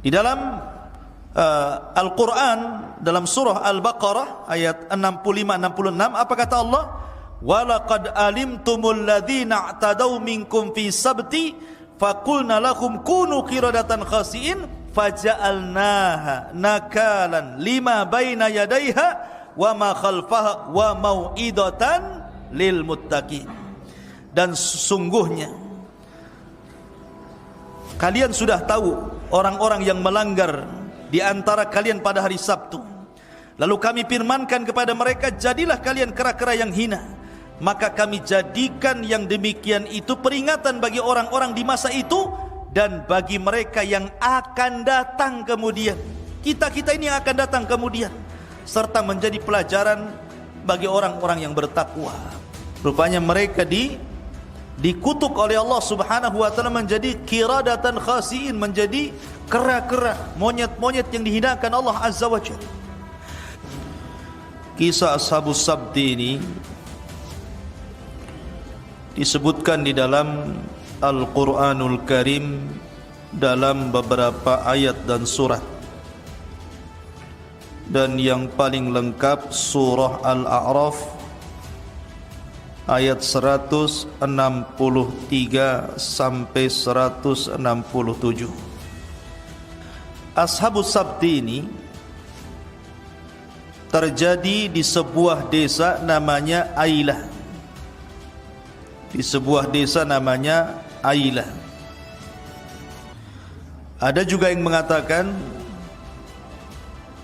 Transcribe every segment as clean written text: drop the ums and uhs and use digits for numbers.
Di dalam Al-Quran, dalam surah Al-Baqarah ayat 65-66, apa kata Allah? وَلَقَدْ أَلِمْتُمُ الَّذِينَ اعْتَدَوْا مِنْكُمْ فِي السَّبْتِ فَقُلْنَا لَهُمْ كُونُوا قِرَدَةً خَاسِئِينَ فَجَعَلْنَاهَا نَكَالًا لِمَا بَيْنَ يَدَيْهَا وَمَا خَلْفَهَا وَمَوْعِظَةً لِلْمُتَّقِينَ. Dan sesungguhnya kalian sudah tahu orang-orang yang melanggar di antara kalian pada hari Sabtu. Lalu kami firmankan kepada mereka, jadilah kalian kera-kera yang hina. Maka kami jadikan yang demikian itu peringatan bagi orang-orang di masa itu dan bagi mereka yang akan datang kemudian. Kita-kita ini yang akan datang kemudian, serta menjadi pelajaran bagi orang-orang yang bertakwa. Rupanya mereka dikutuk oleh Allah Subhanahu wa taala menjadi qiradatan khasiin, menjadi kera-kera, monyet-monyet yang dihinakan Allah Azza wa Jalla. Kisah Ashabus Sabti ini disebutkan di dalam Al-Quranul Karim dalam beberapa ayat dan surat, dan yang paling lengkap surah Al-A'raf ayat 163 sampai 167. Ashabus Sabti ini terjadi di sebuah desa namanya Ailah. Di sebuah desa namanya Ailah. Ada juga yang mengatakan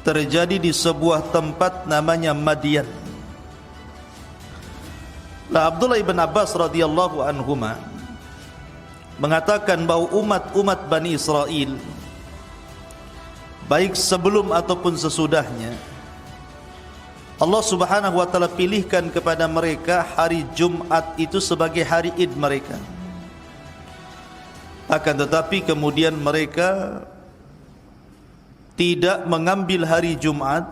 terjadi di sebuah tempat namanya Madian. Lah Abdullah ibn Abbas radhiyallahu anhuma mengatakan bahwa umat-umat Bani Israel, baik sebelum ataupun sesudahnya, Allah Subhanahu wa taala pilihkan kepada mereka hari Jumat itu sebagai hari Id mereka. Akan tetapi kemudian mereka tidak mengambil hari Jumat,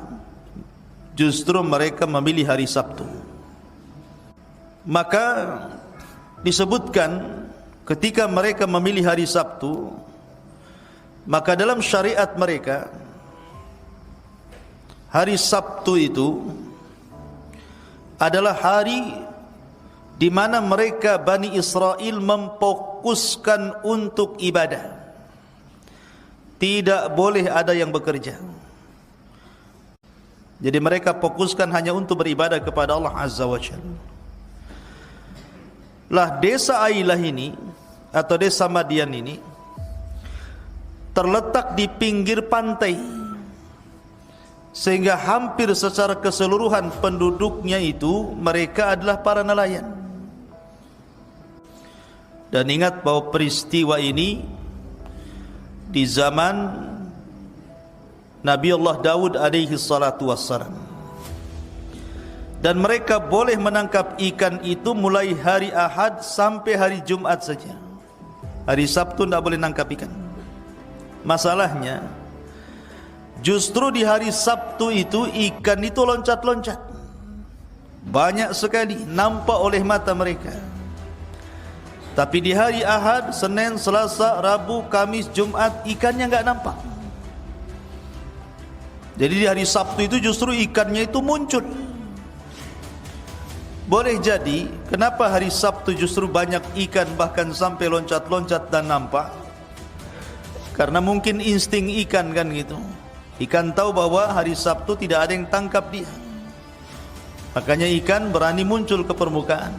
justru mereka memilih hari Sabtu. Maka disebutkan ketika mereka memilih hari Sabtu, maka dalam syariat mereka hari Sabtu itu adalah hari di mana mereka Bani Israel memfokuskan untuk ibadah. Tidak boleh ada yang bekerja. Jadi mereka fokuskan hanya untuk beribadah kepada Allah Azza wa Jalla. Lah desa Ailah ini atau desa Madian ini terletak di pinggir pantai, sehingga hampir secara keseluruhan penduduknya itu mereka adalah para nelayan. Dan ingat bahwa peristiwa ini di zaman Nabi Allah Daud alaihi salatu wassalam. Dan mereka boleh menangkap ikan itu mulai hari Ahad sampai hari Jumat saja. Hari Sabtu tidak boleh nangkap ikan. Masalahnya justru di hari Sabtu itu ikan itu loncat-loncat, banyak sekali nampak oleh mata mereka. Tapi di hari Ahad, Senin, Selasa, Rabu, Kamis, Jumat ikannya enggak nampak. Jadi di hari Sabtu itu justru ikannya itu muncul. Boleh jadi kenapa hari Sabtu justru banyak ikan, bahkan sampai loncat-loncat dan nampak? Karena mungkin insting ikan kan gitu. Ikan tahu bahwa hari Sabtu tidak ada yang tangkap dia, makanya ikan berani muncul ke permukaan.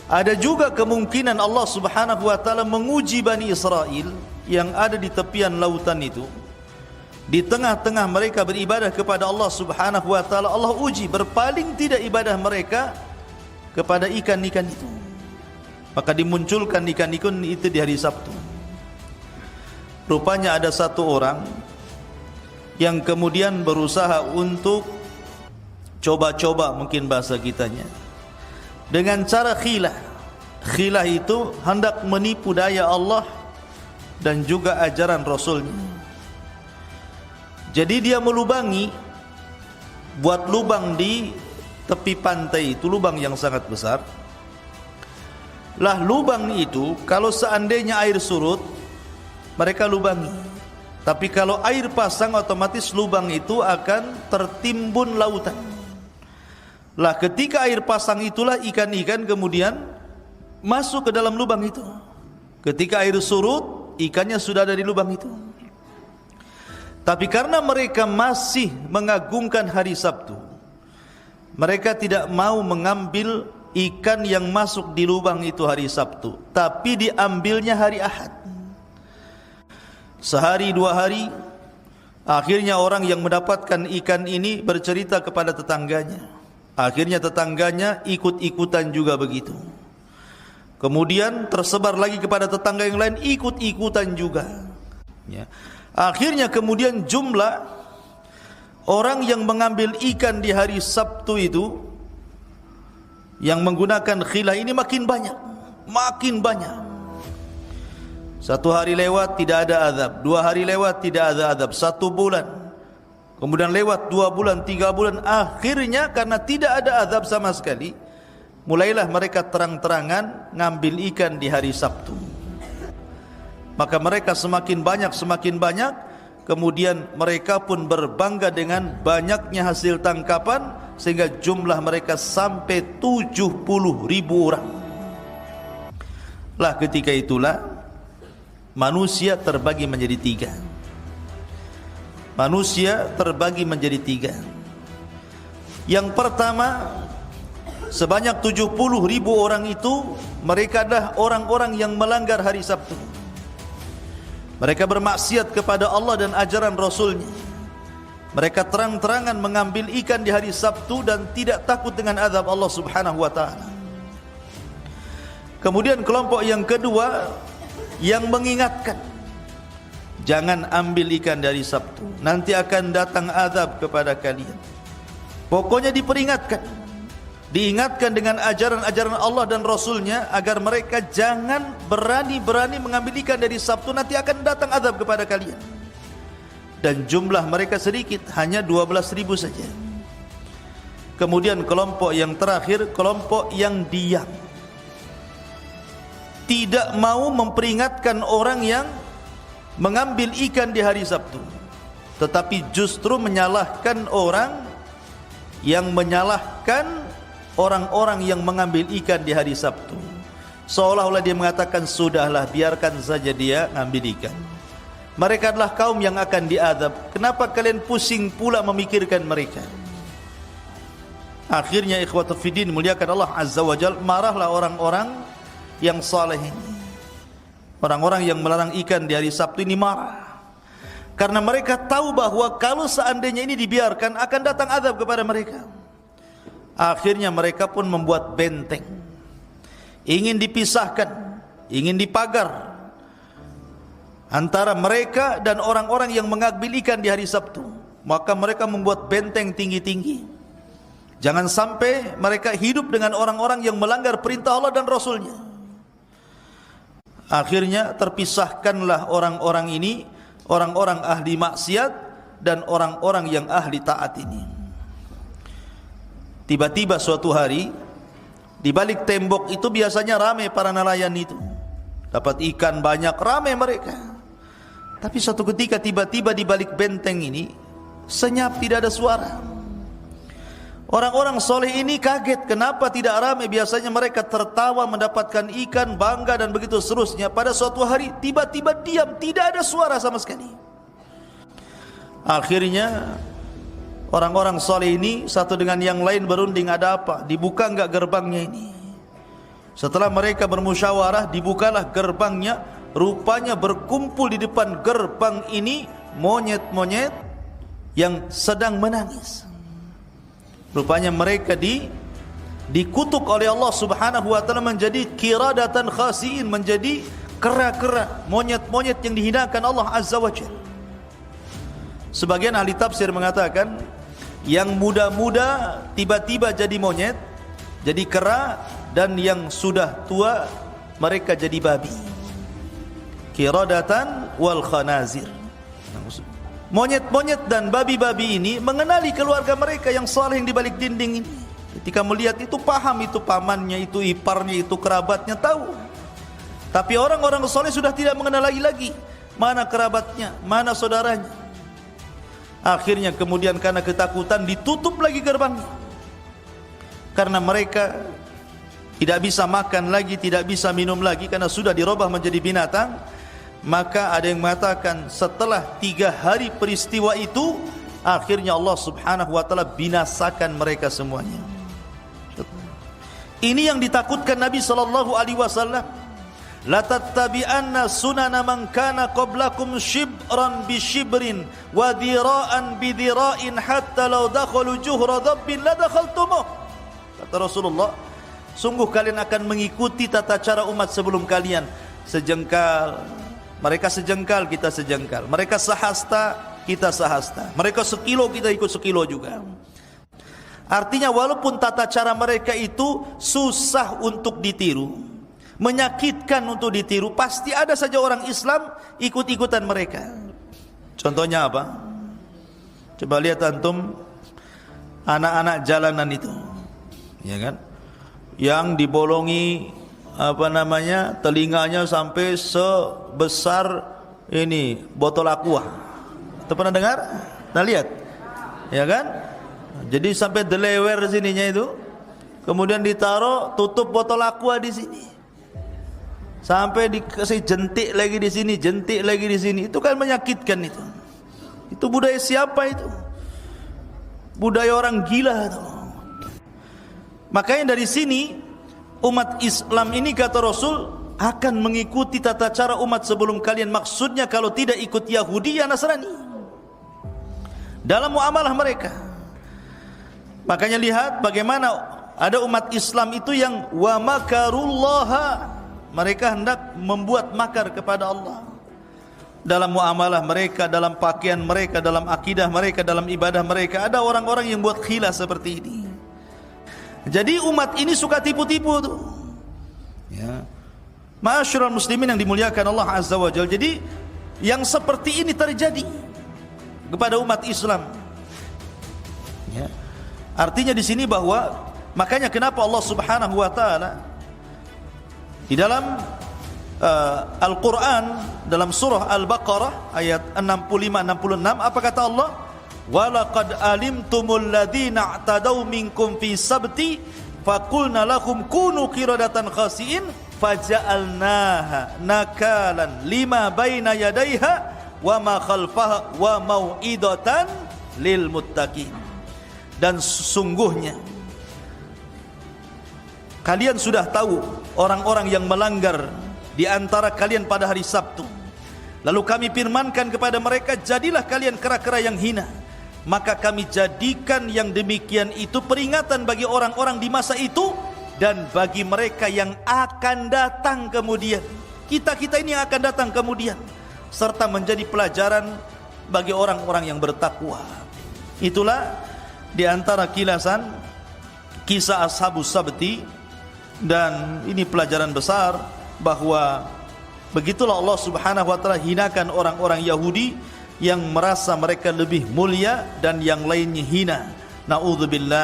Ada juga kemungkinan Allah Subhanahu wa taala menguji Bani Israel yang ada di tepian lautan itu. Di tengah-tengah mereka beribadah kepada Allah Subhanahu wa taala, Allah uji berpaling tidak ibadah mereka kepada ikan-ikan itu. Maka dimunculkan ikan-ikan itu di hari Sabtu. Rupanya ada satu orang yang kemudian berusaha untuk coba-coba, mungkin bahasa kitanya, dengan cara khilah. Khilah itu hendak menipu daya Allah dan juga ajaran Rasulnya. Jadi dia melubangi, buat lubang di tepi pantai itu, lubang yang sangat besar. Lah lubang itu kalau seandainya air surut, mereka lubangi. Tapi kalau air pasang, otomatis lubang itu akan tertimbun lautan. Lah ketika air pasang itulah ikan-ikan kemudian masuk ke dalam lubang itu. Ketika air surut, ikannya sudah ada di lubang itu. Tapi karena mereka masih mengagungkan hari Sabtu, mereka tidak mau mengambil ikan yang masuk di lubang itu hari Sabtu, tapi diambilnya hari Ahad. Sehari dua hari, akhirnya orang yang mendapatkan ikan ini bercerita kepada tetangganya. Akhirnya tetangganya ikut-ikutan juga begitu. Kemudian tersebar lagi kepada tetangga yang lain, ikut-ikutan juga. Ya. Akhirnya kemudian jumlah orang yang mengambil ikan di hari Sabtu itu, yang menggunakan khilah ini makin banyak. Makin banyak. Satu hari lewat tidak ada azab, 2 hari lewat tidak ada azab, 1 bulan, kemudian lewat 2 bulan, 3 bulan, akhirnya karena tidak ada azab sama sekali, mulailah mereka terang-terangan ngambil ikan di hari Sabtu. Maka mereka semakin banyak, kemudian mereka pun berbangga dengan banyaknya hasil tangkapan, sehingga jumlah mereka sampai 70.000 orang. Lah ketika itulah manusia terbagi menjadi 3. Manusia terbagi menjadi 3. Yang pertama, sebanyak 70.000 orang itu, mereka adalah orang-orang yang melanggar hari Sabtu. Mereka bermaksiat kepada Allah dan ajaran Rasulnya. Mereka terang-terangan mengambil ikan di hari Sabtu dan tidak takut dengan azab Allah subhanahu wa ta'ala. Kemudian kelompok yang kedua, yang mengingatkan, jangan ambil ikan dari Sabtu, nanti akan datang azab kepada kalian. Pokoknya diperingatkan, diingatkan dengan ajaran-ajaran Allah dan Rasulnya, agar mereka jangan berani-berani mengambil ikan dari Sabtu, nanti akan datang azab kepada kalian. Dan jumlah mereka sedikit, hanya 12.000 saja. Kemudian kelompok yang terakhir, kelompok yang diam, tidak mau memperingatkan orang yang mengambil ikan di hari Sabtu, tetapi justru menyalahkan orang yang menyalahkan orang-orang yang mengambil ikan di hari Sabtu. Seolah-olah dia mengatakan, sudahlah, biarkan saja dia ngambil ikan. Mereka adalah kaum yang akan diazab. Kenapa kalian pusing pula memikirkan mereka? Akhirnya ikhwatu fiddin, muliakan Allah azza wa jalla, marahlah orang-orang yang saleh ini. Orang-orang yang melarang ikan di hari Sabtu ini marah, karena mereka tahu bahwa kalau seandainya ini dibiarkan akan datang azab kepada mereka. Akhirnya mereka pun membuat benteng, ingin dipisahkan, ingin dipagar antara mereka dan orang-orang yang mengambil ikan di hari Sabtu. Maka mereka membuat benteng tinggi-tinggi, jangan sampai mereka hidup dengan orang-orang yang melanggar perintah Allah dan Rasulnya. Akhirnya terpisahkanlah orang-orang ini, orang-orang ahli maksiat dan orang-orang yang ahli taat ini. Tiba-tiba suatu hari, di balik tembok itu biasanya ramai para nelayan itu, dapat ikan banyak, ramai mereka. Tapi suatu ketika tiba-tiba di balik benteng ini senyap, tidak ada suara. Orang-orang soleh ini kaget, kenapa tidak ramai? Biasanya mereka tertawa mendapatkan ikan, bangga dan begitu seterusnya. Pada suatu hari tiba-tiba diam, tidak ada suara sama sekali. Akhirnya orang-orang soleh ini satu dengan yang lain berunding, ada apa? Dibuka enggak gerbangnya ini? Setelah mereka bermusyawarah, dibukalah gerbangnya. Rupanya berkumpul di depan gerbang ini monyet-monyet yang sedang menangis. Rupanya mereka dikutuk oleh Allah subhanahu wa ta'ala menjadi qiradatan khasiin, menjadi kera-kera, monyet-monyet yang dihinakan Allah azza wa jalla. Sebagian ahli tafsir mengatakan, yang muda-muda tiba-tiba jadi monyet, jadi kera, dan yang sudah tua mereka jadi babi. Qiradatan wal khanazir. Monyet-monyet dan babi-babi ini mengenali keluarga mereka yang saleh yang di balik dinding ini. Ketika melihat itu paham, itu pamannya, itu iparnya, itu kerabatnya, tahu. Tapi orang-orang saleh sudah tidak mengenal lagi. mana kerabatnya, mana saudaranya. Akhirnya kemudian karena ketakutan ditutup lagi gerbangnya. Karena mereka tidak bisa makan lagi, tidak bisa minum lagi karena sudah dirubah menjadi binatang. Maka ada yang mengatakan setelah 3 hari peristiwa itu, akhirnya Allah subhanahu wa ta'ala binasakan mereka semuanya. Ini yang ditakutkan Nabi SAW. La tattabi'anna sunana man kana qablakum shibran bi shibrin wa dhira'an bi dhira'in hatta law dakhalu juhra dhabbin la dakhaltumuh. Kata Rasulullah, sungguh kalian akan mengikuti tata cara umat sebelum kalian. Sejengkal, mereka sejengkal, kita sejengkal. Mereka sehasta, kita sehasta. Mereka sekilo, kita ikut sekilo juga. Artinya walaupun tata cara mereka itu susah untuk ditiru, menyakitkan untuk ditiru, pasti ada saja orang Islam ikut-ikutan mereka. Contohnya apa? Coba lihat antum anak-anak jalanan itu, ya kan? Yang dibolongi telinganya sampai sebesar ini botol aqua. Itu pernah dengar? Nah lihat, ya kan? Jadi sampai delewer sininya itu, kemudian ditaruh tutup botol aqua di sini, sampai dikasih jentik lagi di sini, jentik lagi di sini. Itu kan menyakitkan itu. Itu budaya siapa itu? Budaya orang gila itu. Makanya dari sini umat Islam ini kata Rasul akan mengikuti tata cara umat sebelum kalian. Maksudnya kalau tidak ikut Yahudi ya Nasrani dalam muamalah mereka. Makanya lihat bagaimana ada umat Islam itu yang wa makarullaha, mereka hendak membuat makar kepada Allah dalam muamalah mereka, dalam pakaian mereka, dalam akidah mereka, dalam ibadah mereka. Ada orang-orang yang buat khilah seperti ini. Jadi umat ini suka tipu-tipu tuh. Ya. Ma'asyiral muslimin yang dimuliakan Allah Azza wa Jalla. Jadi yang seperti ini terjadi kepada umat Islam. Ya. Artinya di sini bahwa makanya kenapa Allah Subhanahu wa taala di dalam Al-Qur'an dalam surah Al-Baqarah ayat 65-66 apa kata Allah? Walaqad alimtumul ladzina i'tadaw minkum fi sabti faqulna lahum kunu qiradatan khasiin faja'alnaha nakalan lima baina yadayha wa ma khalfaha wa mau'idatan lil muttaqin. Dan sesungguhnya kalian sudah tahu orang-orang yang melanggar di antara kalian pada hari Sabtu. Lalu kami firmankan kepada mereka, jadilah kalian kera-kera yang hina. Maka kami jadikan yang demikian itu peringatan bagi orang-orang di masa itu dan bagi mereka yang akan datang kemudian. Kita-kita ini yang akan datang kemudian, serta menjadi pelajaran bagi orang-orang yang bertakwa. Itulah di antara kilasan kisah Ashabus Sabti. Dan ini pelajaran besar bahwa begitulah Allah Subhanahu wa taala hinakan orang-orang Yahudi yang merasa mereka lebih mulia dan yang lainnya hina. Na'udzubillah.